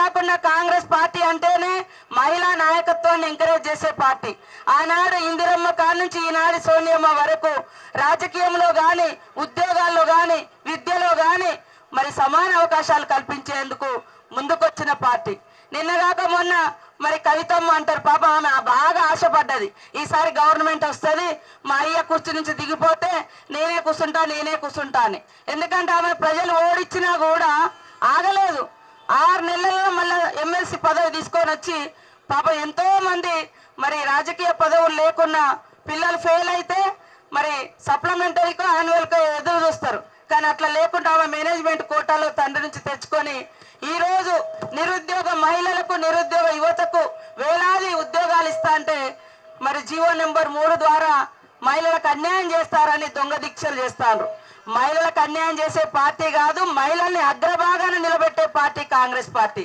అంతేకాకుండా కాంగ్రెస్ పార్టీ అంటేనే మహిళా నాయకత్వాన్ని ఎంకరేజ్ చేసే పార్టీ. ఆనాడు ఇందిరమ్మ కాడ నుంచి ఈనాడు సోనియమ్మ వరకు రాజకీయంలో కానీ, ఉద్యోగాల్లో కానీ, విద్యలో కానీ మరి సమాన అవకాశాలు కల్పించేందుకు ముందుకొచ్చిన పార్టీ. నిన్నగాక మొన్న మరి కవితమ్మ అంటారు, పాప ఆమె బాగా ఆశపడ్డది, ఈసారి గవర్నమెంట్ వస్తుంది, మా అయ్య కుర్చీ నుంచి దిగిపోతే నేనే కూర్చుంటా అని. ఎందుకంటే ఆమె ప్రజలు ఓడిచ్చినా కూడా ఆగలేదు. 6 నెలల్లో మళ్ళీ ఎమ్మెల్సీ పదవి తీసుకొని వచ్చి పాప ఎంతో మంది మరి రాజకీయ పదవులు లేకున్నా పిల్లలు ఫెయిల్ అయితే మరి సప్లిమెంటరీకో యాన్యువల్కో ఎదురు చూస్తారు. కానీ అట్లా లేకుండా ఆమె మేనేజ్మెంట్ కోటాలో తండ్రి నుంచి తెచ్చుకొని ఈరోజు నిరుద్యోగ మహిళలకు, నిరుద్యోగ యువతకు వేలాది ఉద్యోగాలు ఇస్తా అంటే మరి జీవో నెంబర్ 3 ద్వారా మహిళలకు అన్యాయం చేస్తారని దొంగ దీక్షలు చేస్తారు. మహిళలకు అన్యాయం చేసే పార్టీ కాదు, మహిళల్ని అగ్రభాగాన నిలబెట్టే పార్టీ కాంగ్రెస్ పార్టీ.